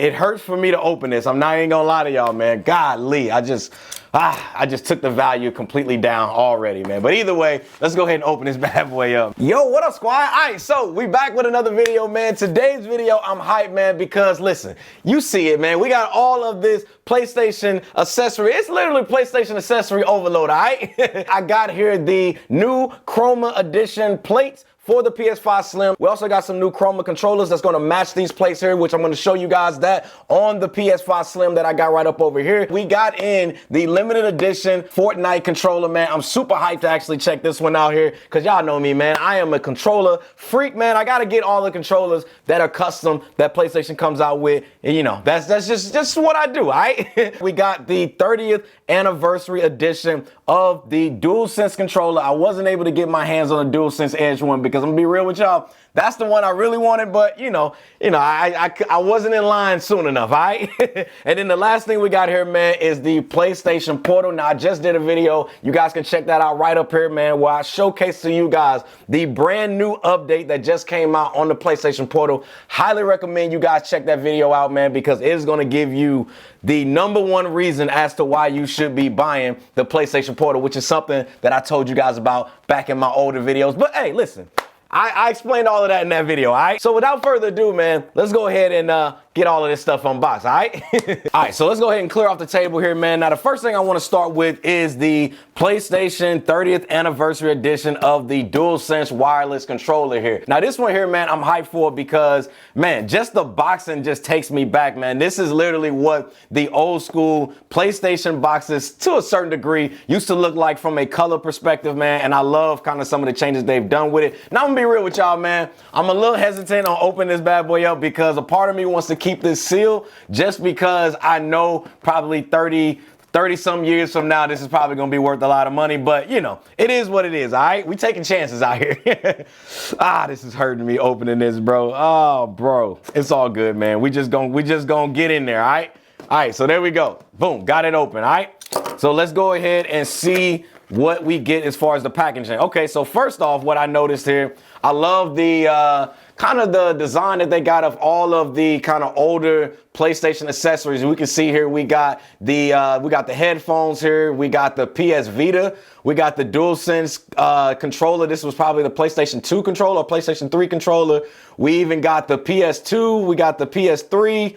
It hurts for me to open this. I'm not even gonna lie to y'all, man. Golly, I just took the value completely down already, man. But either way, let's go ahead and open this bad boy up. Yo, what up, squad? All right, so we back with another video, man. Today's video, I'm hyped, man, because listen, you see it, man. We got all of this PlayStation accessory. It's literally PlayStation accessory overload, all right? I got here the new Chroma Edition plates for the PS5 Slim. We also got some new Chroma controllers that's gonna match these plates here, which I'm gonna show you guys that on the PS5 Slim that I got right up over here. We got in the limited edition Fortnite controller, man. I'm super hyped to actually check this one out here, because y'all know me, man. I am a controller freak, man. I gotta get all the controllers that are custom that PlayStation comes out with. And you know, that's just what I do, all right? We got the 30th anniversary edition of the DualSense controller. I wasn't able to get my hands on a DualSense Edge one because I'm gonna be real with y'all, that's the one I really wanted, but I wasn't in line soon enough, all right? And then the last thing we got here, man, is the PlayStation Portal. Now, I just did a video. You guys can check that out right up here, man, where I showcase to you guys the brand new update that just came out on the PlayStation Portal. Highly recommend you guys check that video out, man, because it is going to give you the #1 reason as to why you should be buying the PlayStation Portal, which is something that I told you guys about back in my older videos. But hey, listen, I explained all of that in that video, all right? So without further ado, man, let's go ahead and get all of this stuff unboxed, all right? All right, so let's go ahead and clear off the table here, man. Now, the first thing I want to start with is the PlayStation 30th anniversary edition of the DualSense wireless controller here. Now, this one here, man, I'm hyped for because, man, just the boxing just takes me back, man. This is literally what the old school PlayStation boxes, to a certain degree, used to look like from a color perspective, man, and I love kind of some of the changes they've done with it. Now, I'm gonna be real with y'all, man. I'm a little hesitant on opening this bad boy up because a part of me wants to keep this sealed just because I know probably 30 some years from now, this is probably gonna be worth a lot of money, but you know, it is what it is, all right? We taking chances out here. This is hurting me opening this, bro. Oh, bro, it's all good, man. We just gonna get in there, all right? All right, so there we go. Boom, got it open, all right? So let's go ahead and see what we get as far as the packaging. Okay, so first off, what I noticed here, I love the kind of the design that they got of all of the kind of older PlayStation accessories. We can see here we got the headphones here, we got the PS Vita, we got the DualSense controller. This was probably the PlayStation 2 controller or PlayStation 3 controller. We even got the PS2, we got the PS3,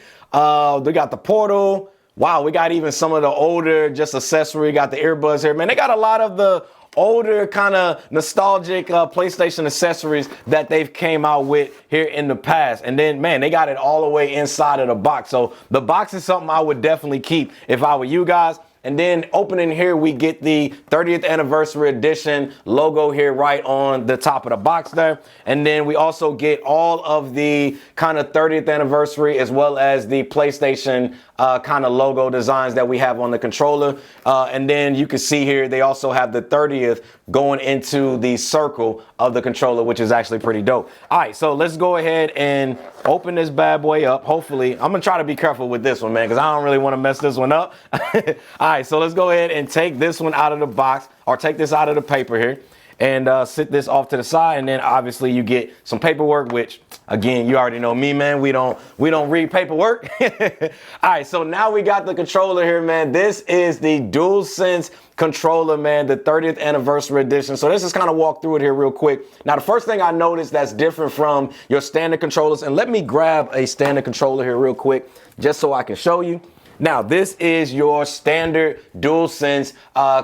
we got the Portal. Wow, we got even some of the older just accessory. Got the earbuds here, man. They got a lot of the older kind of nostalgic PlayStation accessories that they've came out with here in the past. And then, man, they got it all the way inside of the box. So the box is something I would definitely keep if I were you guys. And then opening here, we get the 30th anniversary edition logo here right on the top of the box there. And then we also get all of the kind of 30th anniversary as well as the PlayStation kind of logo designs that we have on the controller. And then you can see here, they also have the 30th going into the circle of the controller, which is actually pretty dope. All right, so let's go ahead and open this bad boy up. Hopefully, I'm gonna try to be careful with this one, man, because I don't really want to mess this one up. All right, so let's go ahead and take this one out of the box, or take this out of the paper here, and sit this off to the side. And then obviously you get some paperwork, which again, you already know me, man. We don't read paperwork. All right, so now we got the controller here, man. This is the DualSense controller, man, the 30th anniversary edition. So let's just kind of walk through it here real quick. Now, the first thing I noticed that's different from your standard controllers, and let me grab a standard controller here real quick, just so I can show you. Now, this is your standard DualSense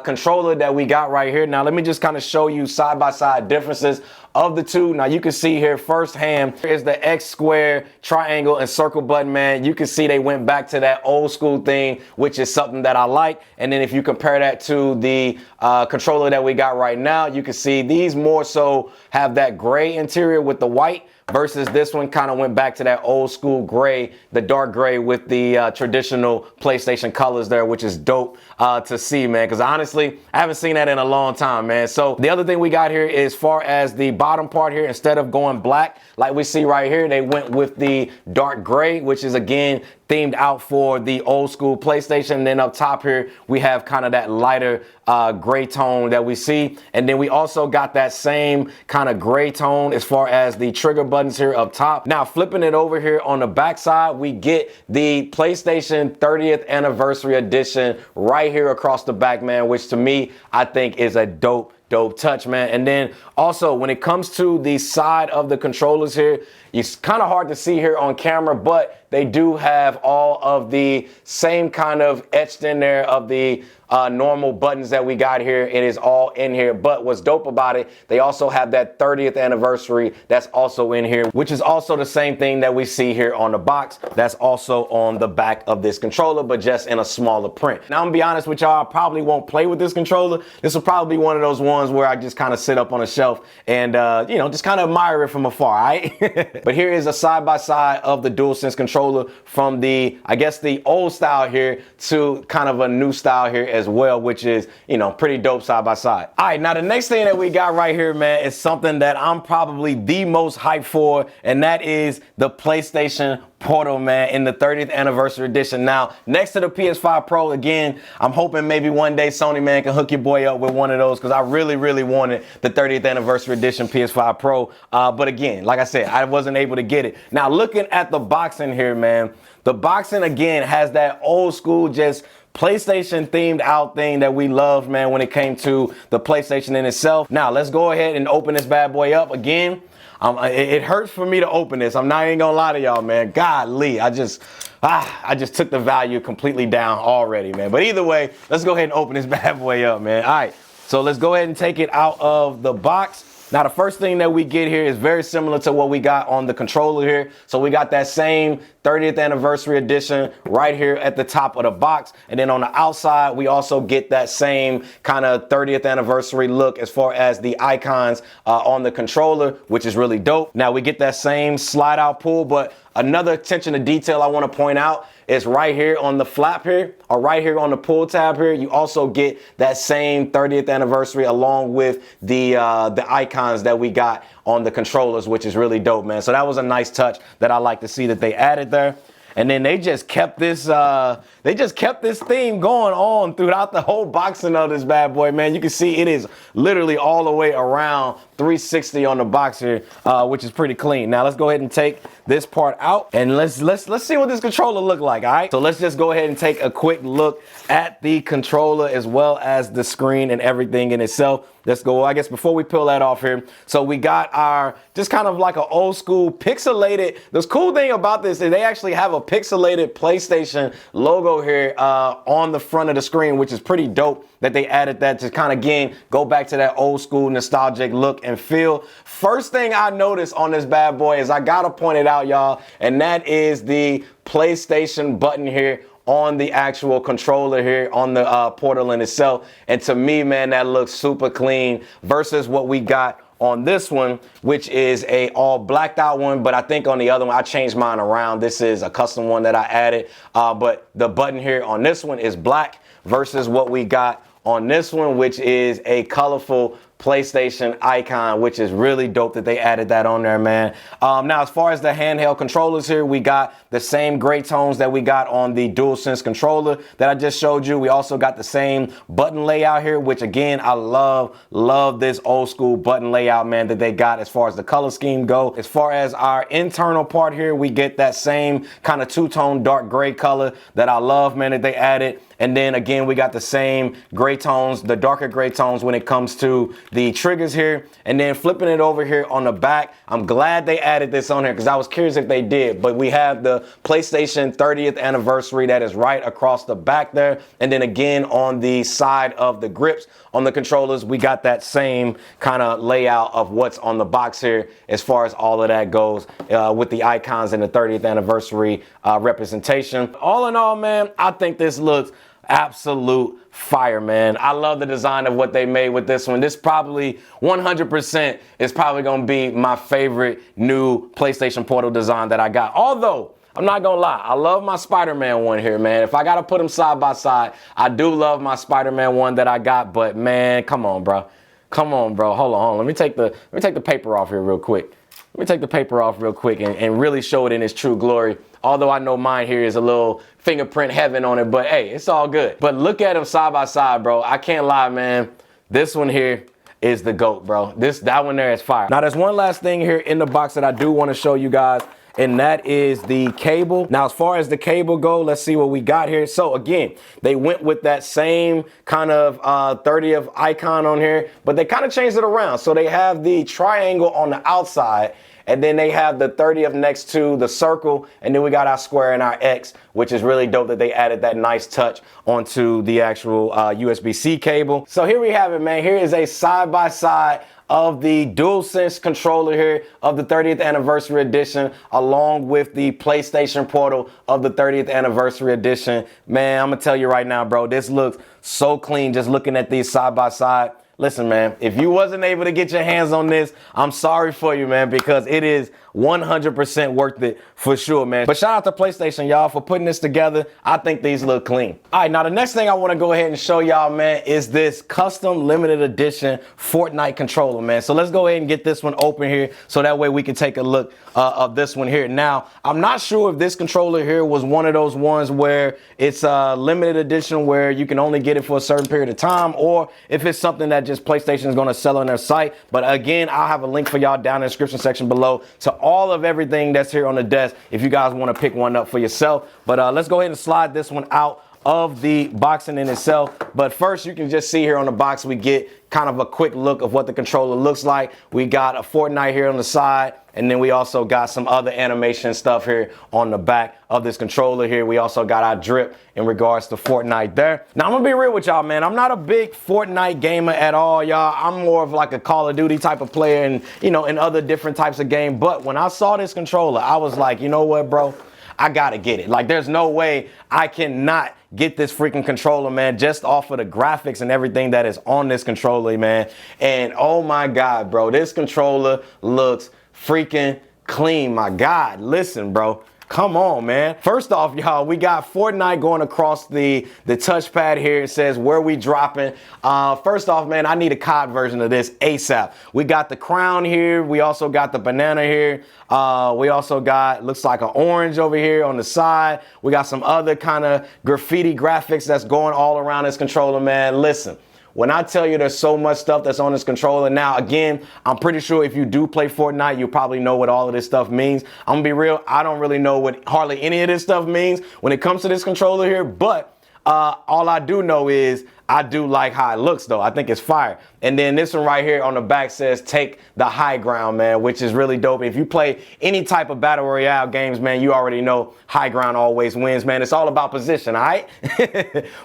controller that we got right here. Now, let me just kind of show you side-by-side differences of the two. Now, you can see here firsthand is the X, square, triangle, and circle button, man. You can see they went back to that old school thing, which is something that I like. And then if you compare that to the controller that we got right now, you can see these more so have that gray interior with the white, versus this one kind of went back to that old school gray, the dark gray with the traditional PlayStation colors there, which is dope to see, man, because honestly, I haven't seen that in a long time, man. So the other thing we got here is, far as the bottom part here, instead of going black like we see right here, they went with the dark gray, which is again themed out for the old school PlayStation. And then up top here, we have kind of that lighter gray tone that we see. And then we also got that same kind of gray tone as far as the trigger buttons here up top. Now, flipping it over here on the back side, we get the PlayStation 30th Anniversary Edition right here across the back, man, which to me, I think is a dope touch, man. And then also when it comes to the side of the controllers here, it's kind of hard to see here on camera, but they do have all of the same kind of etched in there of the normal buttons that we got here. It is all in here. But what's dope about it, they also have that 30th anniversary that's also in here, which is also the same thing that we see here on the box. That's also on the back of this controller, but just in a smaller print. Now, I'm gonna be honest with y'all, I probably won't play with this controller. This will probably be one of those ones where I just kind of sit up on a shelf and, you know, just kind of admire it from afar, all right? But here is a side-by-side of the DualSense controller from the, I guess, the old style here to kind of a new style here as well, which is, you know, pretty dope side by side. All right, now the next thing that we got right here, man, is something that I'm probably the most hyped for, and that is the PlayStation Portal, man, in the 30th Anniversary Edition. Now, next to the PS5 Pro, again, I'm hoping maybe one day Sony, man, can hook your boy up with one of those, because I really wanted the 30th Anniversary Edition PS5 Pro. But again, like I said, I wasn't able to get it. Now, looking at the boxing here, man, the boxing, again, has that old school, just PlayStation themed out thing that we loved, man, when it came to the PlayStation in itself. Now, let's go ahead and open this bad boy up again. It hurts for me to open this. I'm not even gonna lie to y'all, man. Golly, I just took the value completely down already, man. But either way, let's go ahead and open this bad boy up, man. All right, so let's go ahead and take it out of the box. Now, the first thing that we get here is very similar to what we got on the controller here. So we got that same 30th Anniversary Edition right here at the top of the box. And then on the outside, we also get that same kind of 30th anniversary look as far as the icons on the controller, which is really dope. Now, we get that same slide out pull, but another attention to detail I want to point out is right here on the flap here, or right here on the pull tab here, you also get that same 30th anniversary along with the icons that we got on the controllers, which is really dope, man. So that was a nice touch that I like to see that they added there. And then they just kept this theme going on throughout the whole boxing of this bad boy, man. You can see it is literally all the way around 360 on the box here, which is pretty clean. Now let's go ahead and take this part out and let's see what this controller look like. All right, so let's just go ahead and take a quick look at the controller as well as the screen and everything in itself. Let's go, I guess, before we peel that off here. So we got our just kind of like an old school pixelated. The cool thing about this is they actually have a pixelated PlayStation logo here on the front of the screen, which is pretty dope that they added that to kind of, again, go back to that old school nostalgic look and feel. First thing I noticed on this bad boy is I gotta point it out, y'all, and that is the PlayStation button here on the actual controller here on the Portal in itself. And to me, man, that looks super clean versus what we got on this one, which is a all blacked out one. But I think on the other one, I changed mine around. This is a custom one that I added. But the button here on this one is black versus what we got on this one, which is a colorful PlayStation icon, which is really dope that they added that on there, man. Now, as far as the handheld controllers here, we got the same gray tones that we got on the DualSense controller that I just showed you. We also got the same button layout here, which again, I love this old school button layout, man, that they got as far as the color scheme go. As far as our internal part here, we get that same kind of two-tone dark gray color that I love, man, that they added. And then again, we got the same gray tones, the darker gray tones when it comes to the triggers here. And then flipping it over here on the back, I'm glad they added this on here because I was curious if they did. But we have the PlayStation 30th anniversary that is right across the back there. And then again, on the side of the grips on the controllers, we got that same kind of layout of what's on the box here as far as all of that goes with the icons and the 30th anniversary representation. All in all, man, I think this looks absolute fire, man. I love the design of what they made with this one. This probably 100% is probably going to be my favorite new PlayStation Portal design that I got. Although, I'm not going to lie, I love my Spider-Man one here, man. If I got to put them side by side, I do love my Spider-Man one that I got, but man, come on, bro. Come on, bro. Hold on. Let me take the paper off here real quick. Let me take the paper off real quick and really show it in its true glory. Although I know mine here is a little fingerprint heaven on it, but hey, it's all good. But look at them side by side, bro. I can't lie, man. This one here is the GOAT, bro. That one there is fire. Now, there's one last thing here in the box that I do want to show you guys, and that is the cable. Now, as far as the cable go, let's see what we got here. So again, they went with that same kind of 30th icon on here, but they kind of changed it around. So they have the triangle on the outside, and then they have the 30th next to the circle, and then we got our square and our X, which is really dope that they added that nice touch onto the actual USB-C cable. So here we have it, man. Here is a side-by-side of the DualSense controller here of the 30th anniversary edition, along with the PlayStation Portal of the 30th anniversary edition. Man, I'm gonna tell you right now, bro, this looks so clean just looking at these side by side. Listen, man, if you wasn't able to get your hands on this, I'm sorry for you, man, because it is 100% worth it for sure, man. But shout out to PlayStation, y'all, for putting this together. I think these look clean. All right, now the next thing I want to go ahead and show y'all, man, is this custom limited edition Fortnite controller, man. So let's go ahead and get this one open here so that way we can take a look of this one here. Now, I'm not sure if this controller here was one of those ones where it's a limited edition where you can only get it for a certain period of time, or if it's something that just PlayStation is going to sell on their site. But again, I'll have a link for y'all down in the description section below to all of everything that's here on the desk if you guys want to pick one up for yourself. But let's go ahead and slide this one out of the boxing in itself. But first, you can just see here on the box, we get kind of a quick look of what the controller looks like. We got a Fortnite here on the side, and then we also got some other animation stuff here on the back of this controller here. We also got our drip in regards to Fortnite there. Now, I'm gonna be real with y'all, man. I'm not a big Fortnite gamer at all, y'all. I'm more of like a Call of Duty type of player and, you know, and other different types of game. But when I saw this controller, I was like, you know what, bro? I gotta get it. Like, there's no way I cannot get this freaking controller, man, just off of the graphics and everything that is on this controller, man. And oh my God, bro, this controller looks freaking clean. My God, listen, bro. Come on, man. First off, y'all, we got Fortnite going across the touchpad here. It says, where we dropping? First off, man, I need a COD version of this ASAP. We got the crown here. We also got the banana here. We also got, looks like an orange over here on the side. We got some other kind of graffiti graphics that's going all around this controller, man. Listen. When I tell you there's so much stuff that's on this controller, now, again, I'm pretty sure if you do play Fortnite, you probably know what all of this stuff means. I'm gonna be real, I don't really know what hardly any of this stuff means when it comes to this controller here, but all I do know is I do like how it looks, though. I think it's fire. And then this one right here on the back says, take the high ground, man, which is really dope. If you play any type of battle royale games, man, you already know high ground always wins, man. It's all about position, all right?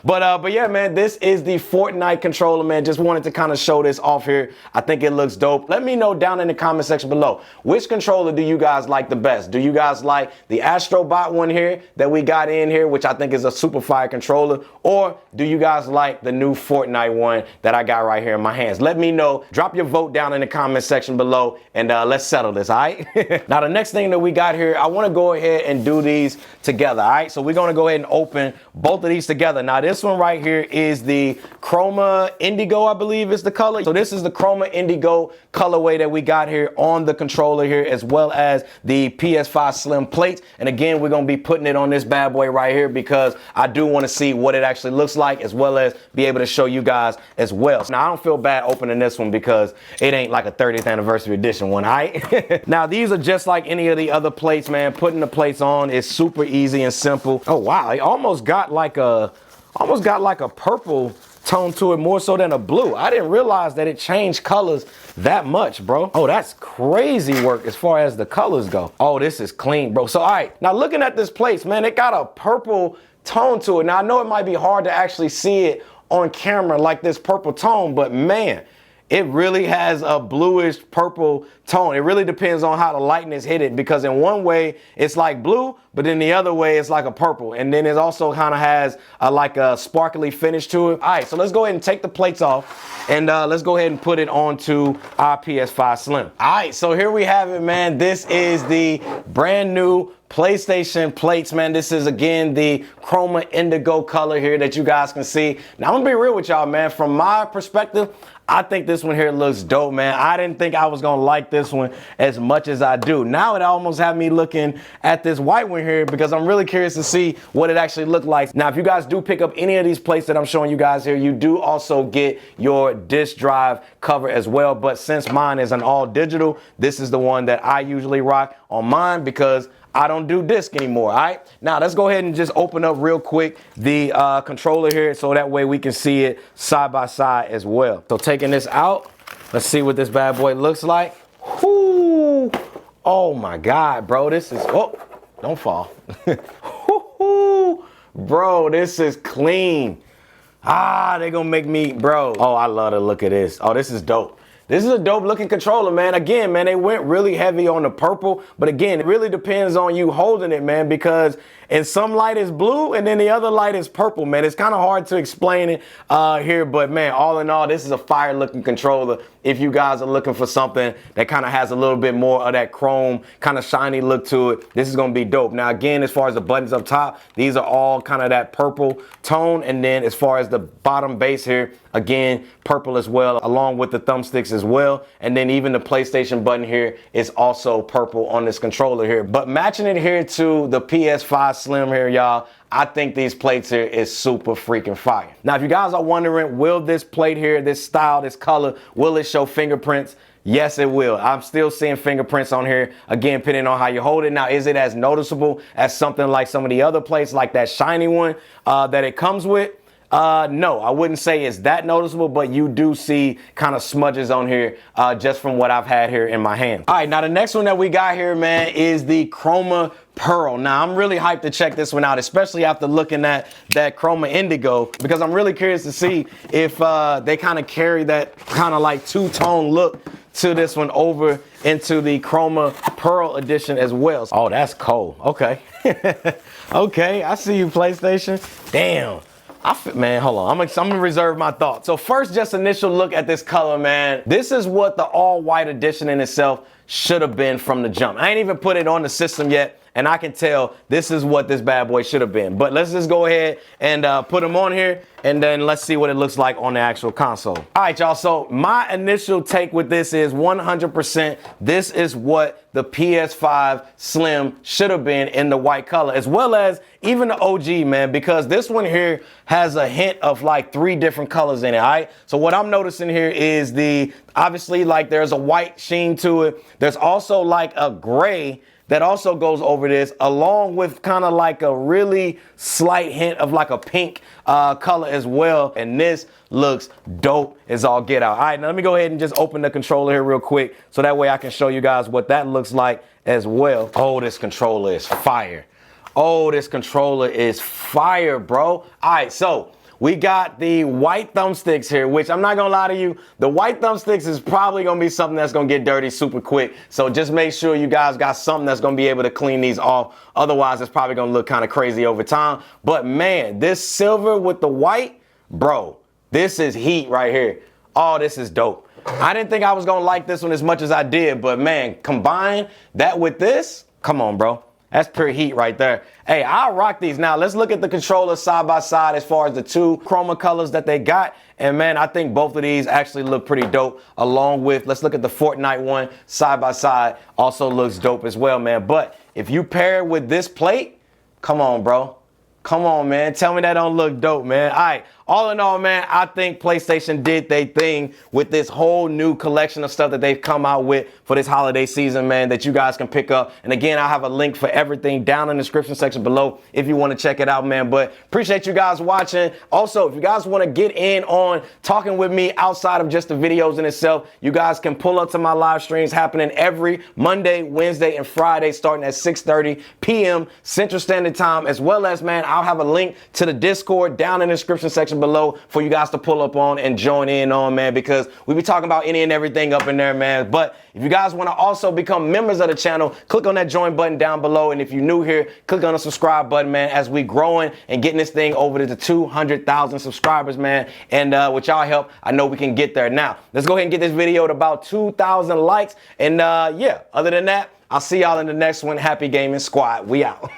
But yeah, man, this is the Fortnite controller, man. Just wanted to kind of show this off here. I think it looks dope. Let me know down in the comment section below, which controller do you guys like the best? Do you guys like the Astrobot one here that we got in here, which I think is a super fire controller? Or do you guys like the new Fortnite one that I got right here in my hands? Let me know. Drop your vote down in the comment section below, and let's settle this, all right? Now, the next thing that we got here, I want to go ahead and do these together, all right? So we're going to go ahead and open both of these together. Now, this one right here is the Chroma Indigo, I believe is the color. So this is the Chroma Indigo colorway that we got here on the controller here, as well as the PS5 Slim plate. And again, we're going to be putting it on this bad boy right here because I do want to see what it actually looks like, as well as be able to show you guys as well. Now, I don't feel bad opening this one because it ain't like a 30th anniversary edition one, all right? Now, these are just like any of the other plates, man. Putting the plates on is super easy and simple. Oh, wow. It almost got like a purple tone to it, more so than a blue. I didn't realize that it changed colors that much, bro. Oh, that's crazy work as far as the colors go. Oh, this is clean, bro. So, all right. Now, looking at this plate, man, it got a purple tone to it. Now, I know it might be hard to actually see it on camera like this purple tone, but man, it really has a bluish purple tone. It really depends on how the lightness hit it, because in one way it's like blue, but then the other way it's like a purple. And then it also kind of has like a sparkly finish to it. All right, so let's go ahead and take the plates off, and let's go ahead and put it onto our PS5 Slim. All right, so here we have it, man. This is the brand new PlayStation plates, man. This is, again, the Chroma Indigo color here that you guys can see. Now, I'm gonna be real with y'all, man. From my perspective, I think this one here looks dope, man. I didn't think I was gonna like this one as much as I do. Now it almost had me looking at this white one here because I'm really curious to see what it actually looked like. Now, if you guys do pick up any of these plates that I'm showing you guys here, you do also get your disk drive cover as well. But since mine is an all digital, this is the one that I usually rock on mine because I don't do disc anymore. All right, now let's go ahead and just open up real quick the controller here so that way we can see it side by side as well. So taking this out, let's see what this bad boy looks like. Whoo! Oh my God, bro, this is, oh, don't fall. Bro, this is clean. Ah, they're gonna make me, bro. Oh, I love the look of this. Oh, this is dope. This is a dope looking controller, man. Again, man, they went really heavy on the purple, but again, it really depends on you holding it, man, because in some light is blue and then the other light is purple, man. It's kind of hard to explain it here, but man, all in all, this is a fire looking controller. If you guys are looking for something that kind of has a little bit more of that chrome, kind of shiny look to it, this is going to be dope. Now, again, as far as the buttons up top, these are all kind of that purple tone. And then as far as the bottom base here, again, purple as well, along with the thumbsticks as well. And then even the PlayStation button here is also purple on this controller here. But matching it here to the PS5 Slim here, y'all, I think these plates here is super freaking fire. Now, if you guys are wondering, will this plate here, this style, this color, will it show fingerprints? Yes, it will. I'm still seeing fingerprints on here. Again, depending on how you hold it. Now, is it as noticeable as something like some of the other plates, like that shiny one that it comes with? No, I wouldn't say it's that noticeable, but you do see kind of smudges on here just from what I've had here in my hand. All right, now the next one that we got here, man, is the Chroma Pearl. Now, I'm really hyped to check this one out, especially after looking at that Chroma Indigo, because I'm really curious to see if they kind of carry that kind of like two-tone look to this one over into the Chroma Pearl edition as well. Oh, that's cold. Okay. Okay, I see you, PlayStation. Damn. Man, hold on. I'm gonna reserve my thoughts. So first, just initial look at this color, man. This is what the all-white edition in itself should have been from the jump. I ain't even put it on the system yet, and I can tell this is what this bad boy should have been. But let's just go ahead and put them on here, and then let's see what it looks like on the actual console. All right, y'all, so my initial take with this is 100%, this is what the PS5 Slim should have been in the white color, as well as even the OG, man, because this one here has a hint of like 3 different colors in it, all right? So what I'm noticing here is obviously, like, there's a white sheen to it. There's also like a gray that also goes over this, along with kind of like a really slight hint of like a pink color as well. And this looks dope as all get out. All right, now let me go ahead and just open the controller here real quick so that way I can show you guys what that looks like as well. Oh, this controller is fire. Oh, this controller is fire, bro. All right, so we got the white thumbsticks here, which I'm not gonna lie to you, the white thumbsticks is probably gonna be something that's gonna get dirty super quick. So just make sure you guys got something that's gonna be able to clean these off. Otherwise, it's probably gonna look kind of crazy over time. But man, this silver with the white, bro, this is heat right here. Oh, this is dope. I didn't think I was gonna like this one as much as I did, but man, combine that with this, come on, bro. That's pure heat right there. Hey, I'll rock these. Now, let's look at the controllers side by side as far as the 2 chroma colors that they got. And man, I think both of these actually look pretty dope, along with, let's look at the Fortnite one side by side. Also looks dope as well, man. But if you pair it with this plate, come on, bro. Come on, man. Tell me that don't look dope, man. All right. All in all, man, I think PlayStation did their thing with this whole new collection of stuff that they've come out with for this holiday season, man, that you guys can pick up. And again, I'll have a link for everything down in the description section below if you want to check it out, man. But appreciate you guys watching. Also, if you guys want to get in on talking with me outside of just the videos in itself, you guys can pull up to my live streams happening every Monday, Wednesday, and Friday starting at 6:30 p.m. Central Standard Time, as well as, man, I'll have a link to the Discord down in the description section below for you guys to pull up on and join in on, man, because we be talking about any and everything up in there, man. But if you guys want to also become members of the channel, click on that join button down below. And if you're new here, click on the subscribe button, man, as we growing and getting this thing over to 200,000 subscribers, man. And with y'all help, I know we can get there. Now, let's go ahead and get this video to about 2,000 likes. And yeah, other than that, I'll see y'all in the next one. Happy Gaming Squad. We out.